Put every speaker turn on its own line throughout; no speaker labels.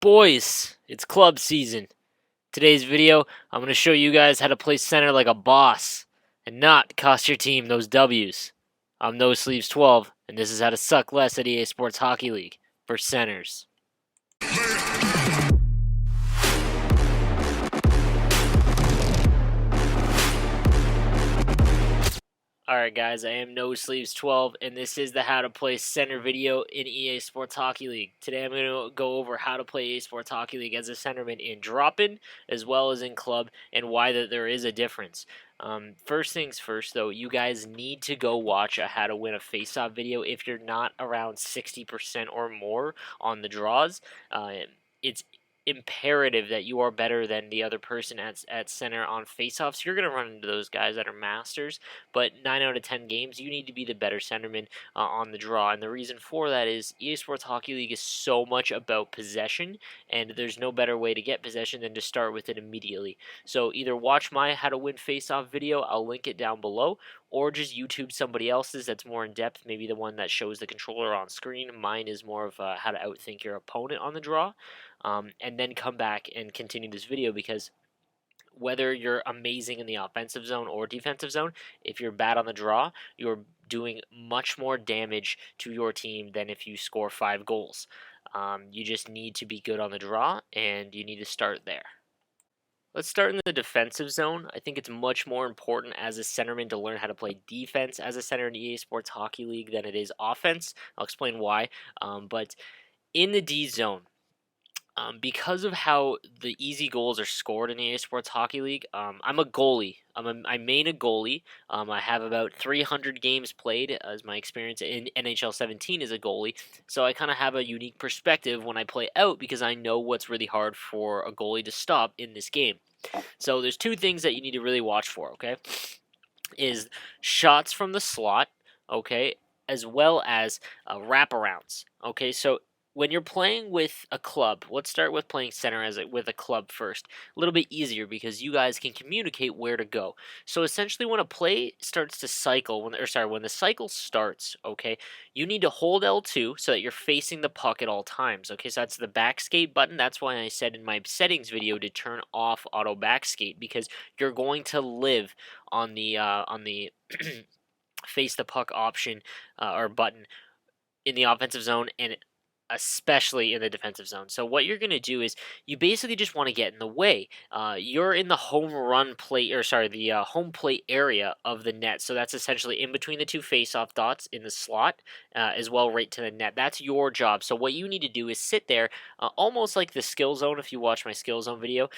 Boys, it's club season. Today's video, I'm going to show you guys how to play center like a boss and not cost your team those W's. I'm No Sleeves 12, and this is how to suck less at EA Sports Hockey League for centers. Alright guys, I am No Sleeves 12, and this is the how to play center video in EA Sports Hockey League. Today I'm going to go over how to play EA Sports Hockey League as a centerman in drop-in as well as in club, and why there is a difference. First things first though, you guys need to go watch a how to win a face-off video if you're not around 60% or more on the draws. It's imperative that you are better than the other person at center on faceoffs. You're going to run into those guys that are masters, but 9 out of 10 games, you need to be the better centerman on the draw. And the reason for that is EA Sports Hockey League is so much about possession, and there's no better way to get possession than to start with it immediately. So either watch my how to win faceoff video, I'll link it down below, or just YouTube somebody else's that's more in depth, maybe the one that shows the controller on screen. Mine is more of how to outthink your opponent on the draw. And then come back and continue this video, because whether you're amazing in the offensive zone or defensive zone, if you're bad on the draw, you're doing much more damage to your team than if you score 5 goals. You just need to be good on the draw, and you need to start there. Let's start in the defensive zone. I think it's much more important as a centerman to learn how to play defense as a center in EA Sports Hockey League than it is offense. I'll explain why. But in the D zone, because of how the easy goals are scored in EA Sports Hockey League, I'm a goalie. I main a goalie. I have about 300 games played as my experience in NHL 17 as a goalie. So I kind of have a unique perspective when I play out, because I know what's really hard for a goalie to stop in this game. So there's 2 things that you need to really watch for, okay? Is shots from the slot, okay, as well as wraparounds, okay? So when you're playing with a club, let's start with playing center with a club first. A little bit easier because you guys can communicate where to go. So essentially, when a play starts to cycle, when the cycle starts, okay, you need to hold L2 so that you're facing the puck at all times. Okay, so that's the backskate button. That's why I said in my settings video to turn off auto backskate, because you're going to live on the face the puck option or button in the offensive zone, and especially in the defensive zone. So what you're going to do is you basically just want to get in the way. You're in the home plate area of the net. So that's essentially in between the 2 face-off dots in the slot, as well right to the net. That's your job. So what you need to do is sit there, almost like the skill zone. If you watch my skill zone video,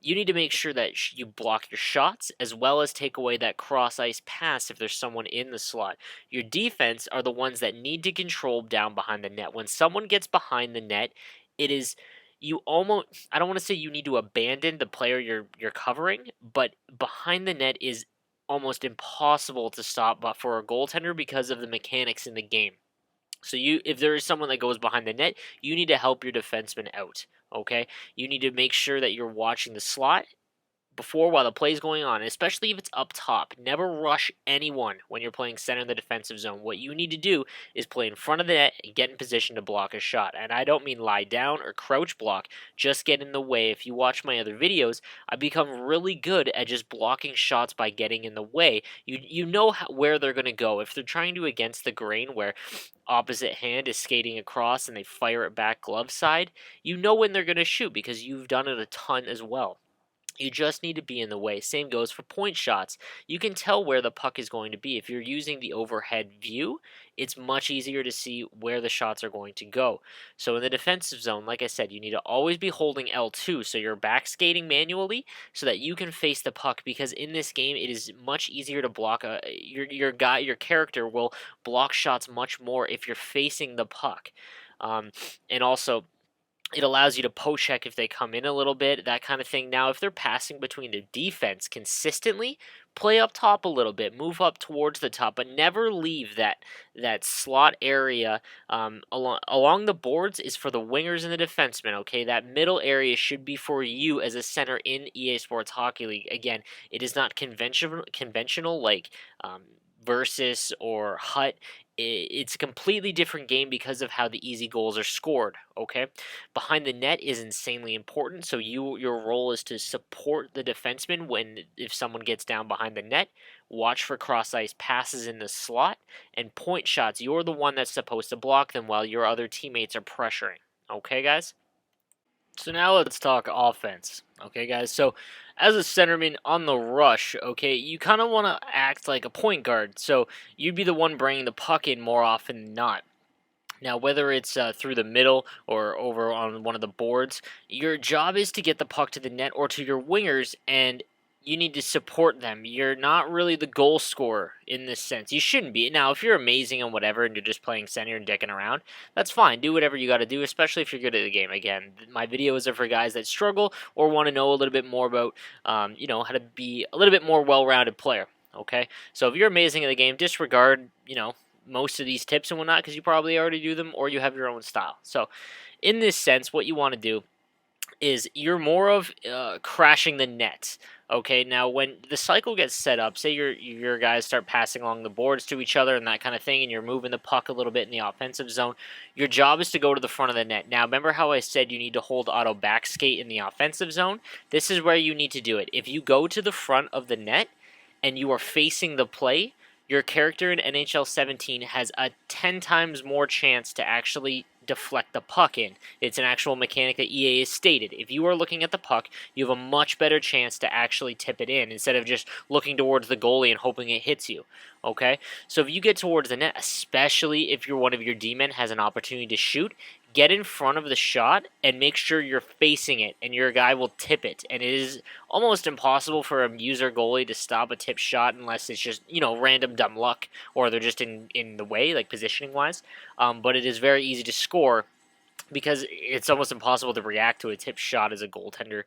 you need to make sure that you block your shots, as well as take away that cross-ice pass if there's someone in the slot. Your defense are the ones that need to control down behind the net. When someone gets behind the net, it is I don't want to say you need to abandon the player you're covering, but behind the net is almost impossible to stop but for a goaltender, because of the mechanics in the game. So if there is someone that goes behind the net, you need to help your defenseman out, okay? You need to make sure that you're watching the slot while the play's going on, especially if it's up top. Never rush anyone when you're playing center in the defensive zone. What you need to do is play in front of the net and get in position to block a shot. And I don't mean lie down or crouch block, just get in the way. If you watch my other videos, I've become really good at just blocking shots by getting in the way. You know where they're going to go. If they're trying to against the grain, where opposite hand is skating across and they fire it back glove side, you know when they're going to shoot, because you've done it a ton as well. You just need to be in the way. Same goes for point shots. You can tell where the puck is going to be. If you're using the overhead view, it's much easier to see where the shots are going to go. So in the defensive zone, like I said, you need to always be holding L2, so you're back skating manually so that you can face the puck, because in this game it is much easier to block your character will block shots much more if you're facing the puck. And also, it allows you to post check if they come in a little bit, that kind of thing. Now, if they're passing between the defense consistently, play up top a little bit, move up towards the top, but never leave that slot area. Along the boards is for the wingers and the defensemen, okay? That middle area should be for you as a center in EA Sports Hockey League. Again, it is not conventional like versus or hut, it's a completely different game because of how the easy goals are scored. Okay, behind the net is insanely important. So your role is to support the defenseman when if someone gets down behind the net. Watch for cross ice passes in the slot and point shots. You're the one that's supposed to block them while your other teammates are pressuring. Okay, guys. So now let's talk offense. Okay, guys. So as a centerman on the rush, okay, you kind of want to act like a point guard. So you'd be the one bringing the puck in more often than not. Now, whether it's through the middle or over on one of the boards, your job is to get the puck to the net or to your wingers, and you need to support them. You're not really the goal scorer in this sense. You shouldn't be. Now, if you're amazing and whatever, and you're just playing center and dicking around, that's fine. Do whatever you got to do, especially if you're good at the game. Again, my videos are for guys that struggle or want to know a little bit more about, how to be a little bit more well-rounded player. Okay, so if you're amazing at the game, disregard, most of these tips and whatnot because you probably already do them or you have your own style. So, in this sense, what you want to do is you're more of crashing the net. Okay, now when the cycle gets set up, say your guys start passing along the boards to each other and that kind of thing, and you're moving the puck a little bit in the offensive zone, your job is to go to the front of the net. Now, remember how I said you need to hold auto back skate in the offensive zone? This is where you need to do it. If you go to the front of the net and you are facing the play, your character in NHL 17 has a 10 times more chance to actually deflect the puck in. It's an actual mechanic that EA has stated. If you are looking at the puck, you have a much better chance to actually tip it in instead of just looking towards the goalie and hoping it hits you. Okay? So if you get towards the net, especially if one of your D-men has an opportunity to shoot, get in front of the shot and make sure you're facing it, and your guy will tip it. And it is almost impossible for a user goalie to stop a tip shot unless it's just, random dumb luck or they're just in the way, like positioning-wise. But it is very easy to score because it's almost impossible to react to a tip shot as a goaltender,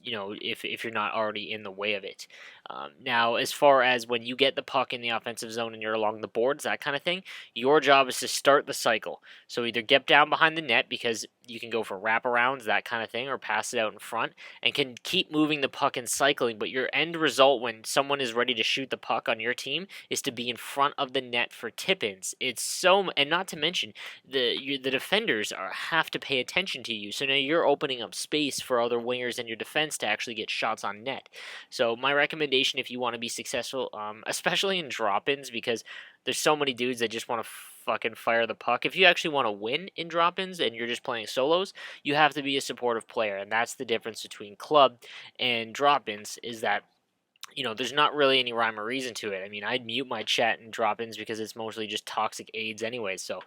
if you're not already in the way of it. Now, as far as when you get the puck in the offensive zone and you're along the boards, that kind of thing, your job is to start the cycle. So either get down behind the net because you can go for wraparounds, that kind of thing, or pass it out in front, and can keep moving the puck and cycling. But your end result when someone is ready to shoot the puck on your team is to be in front of the net for tip-ins. And not to mention, the defenders have to pay attention to you. So now you're opening up space for other wingers in your defense to actually get shots on net. So my recommendation, if you want to be successful, especially in drop-ins, because there's so many dudes that just want to fucking fire the puck. If you actually want to win in drop-ins and you're just playing solos, you have to be a supportive player, and that's the difference between club and drop-ins. Is that there's not really any rhyme or reason to it. I mean, I'd mute my chat in drop-ins because it's mostly just toxic AIDS anyway. So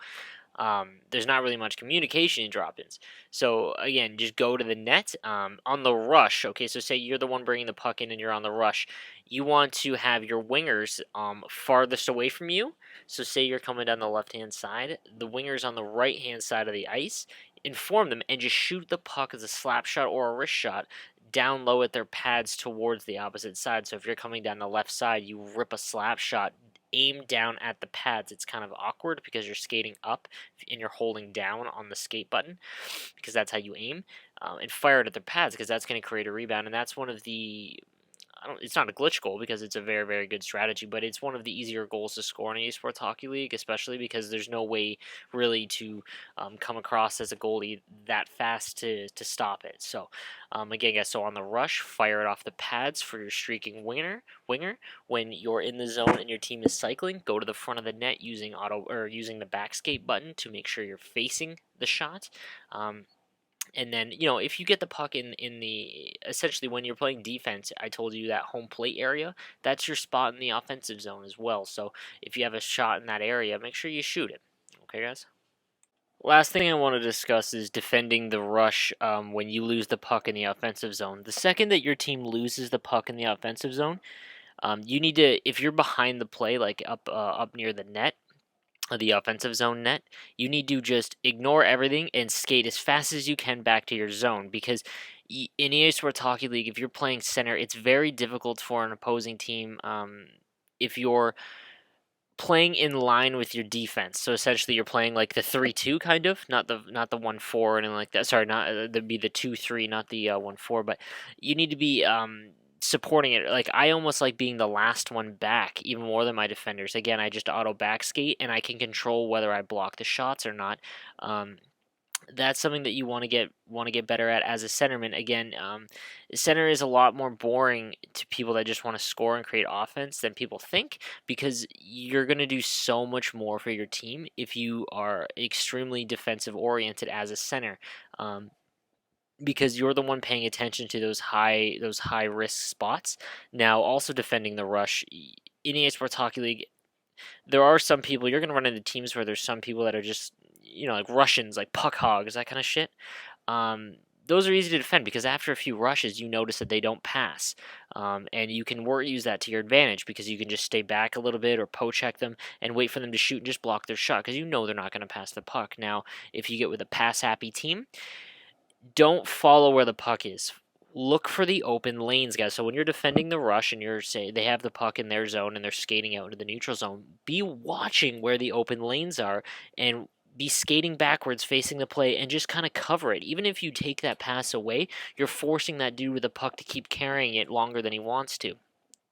there's not really much communication in drop-ins. So again, just go to the net. On the rush, okay, so say you're the one bringing the puck in and you're on the rush. You want to have your wingers farthest away from you. So say you're coming down the left-hand side, the wingers on the right-hand side of the ice, inform them and just shoot the puck as a slap shot or a wrist shot down low at their pads towards the opposite side. So if you're coming down the left side, you rip a slap shot, aim down at the pads. It's kind of awkward because you're skating up and you're holding down on the skate button because that's how you aim, and fire it at their pads because that's going to create a rebound. And that's one of the it's not a glitch goal because it's a very, very good strategy, but it's one of the easier goals to score in Esports Hockey League, especially because there's no way really to come across as a goalie that fast to stop it. So, again, guys, so on the rush, fire it off the pads for your streaking winger. When you're in the zone and your team is cycling, go to the front of the net using using the backskate button to make sure you're facing the shot. And then, if you get the puck in the, essentially when you're playing defense, I told you that home plate area, that's your spot in the offensive zone as well. So if you have a shot in that area, make sure you shoot it. Okay, guys? Last thing I want to discuss is defending the rush when you lose the puck in the offensive zone. The second that your team loses the puck in the offensive zone, you need to, if you're behind the play, like up near the net, the offensive zone net, you need to just ignore everything and skate as fast as you can back to your zone because in EA Sports Hockey League, if you're playing center, it's very difficult for an opposing team if you're playing in line with your defense. So essentially you're playing like the 3-2 kind of, not the 1-4 or anything like that. Sorry, not that'd be the 2-3, not the 1-4, but you need to be supporting it. Like, I almost like being the last one back, even more than my defenders. Again, I just auto back skate, and I can control whether I block the shots or not. That's something that you want to get better at as a centerman. Again, center is a lot more boring to people that just want to score and create offense than people think, because you're going to do so much more for your team if you are extremely defensive oriented as a center. Because you're the one paying attention to those high risk spots. Now, also defending the rush in EA Sports Hockey League, there are some people you're going to run into teams where there's some people that are just like Russians, like puck hogs, that kind of shit. Those are easy to defend because after a few rushes, you notice that they don't pass, and you can use that to your advantage because you can just stay back a little bit or poke check them and wait for them to shoot and just block their shot because they're not going to pass the puck. Now, if you get with a pass happy team, don't follow where the puck is. Look for the open lanes, guys. So when you're defending the rush and they have the puck in their zone and they're skating out into the neutral zone, be watching where the open lanes are and be skating backwards facing the play and just kind of cover it. Even if you take that pass away, you're forcing that dude with the puck to keep carrying it longer than he wants to,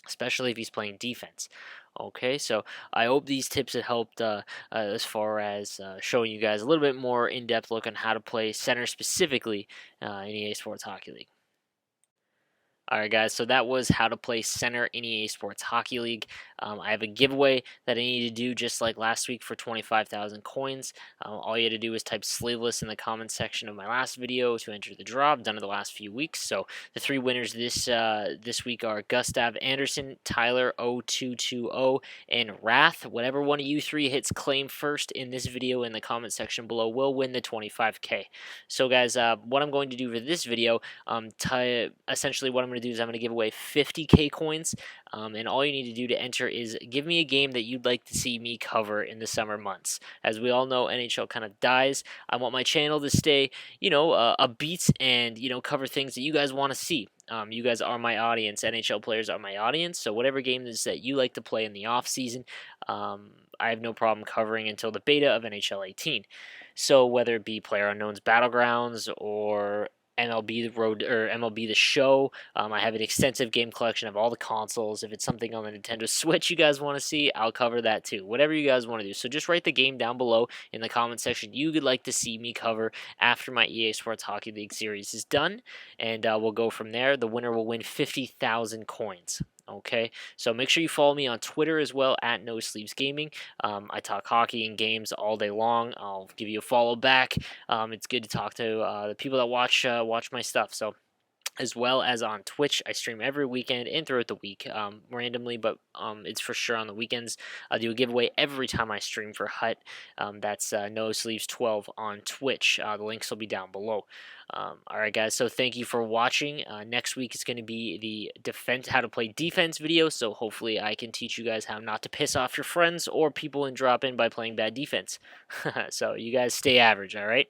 especially if he's playing defense. Okay, so I hope these tips have helped as far as showing you guys a little bit more in-depth look on how to play center specifically in EA Sports Hockey League. Alright guys, so that was how to play center in EA Sports Hockey League. I have a giveaway that I need to do just like last week for 25,000 coins. All you had to do is type sleeveless in the comments section of my last video to enter the draw. I've done it the last few weeks. So the three winners this week are Gustav Anderson, Tyler 0220, and Wrath. Whatever one of you three hits claim first in this video in the comment section below will win the 25K. So guys, what I'm going to do for this video, essentially what I'm going to do is I'm going to give away 50K coins, and all you need to do to enter is give me a game that you'd like to see me cover in the summer months. As we all know, NHL kind of dies. I want my channel to stay, upbeat and, cover things that you guys want to see. You guys are my audience. NHL players are my audience. So whatever game is that you like to play in the off season, I have no problem covering until the beta of NHL 18. So whether it be PlayerUnknown's Battlegrounds or MLB The Road or MLB The Show. I have an extensive game collection of all the consoles. If it's something on the Nintendo Switch you guys want to see, I'll cover that too. Whatever you guys want to do. So just write the game down below in the comment section you would like to see me cover after my EA Sports Hockey League series is done, and we'll go from there. The winner will win 50,000 coins. Okay, so make sure you follow me on Twitter as well at No Sleeves Gaming. I talk hockey and games all day long. I'll give you a follow back. It's good to talk to the people that watch my stuff. So, as well as on Twitch, I stream every weekend and throughout the week, randomly, but it's for sure on the weekends. I do a giveaway every time I stream for Hut. That's No Sleeves 12 on Twitch. The links will be down below. Alright guys, so thank you for watching. Next week is going to be the how to play defense video, so hopefully I can teach you guys how not to piss off your friends or people in drop-in by playing bad defense. So you guys stay average, alright?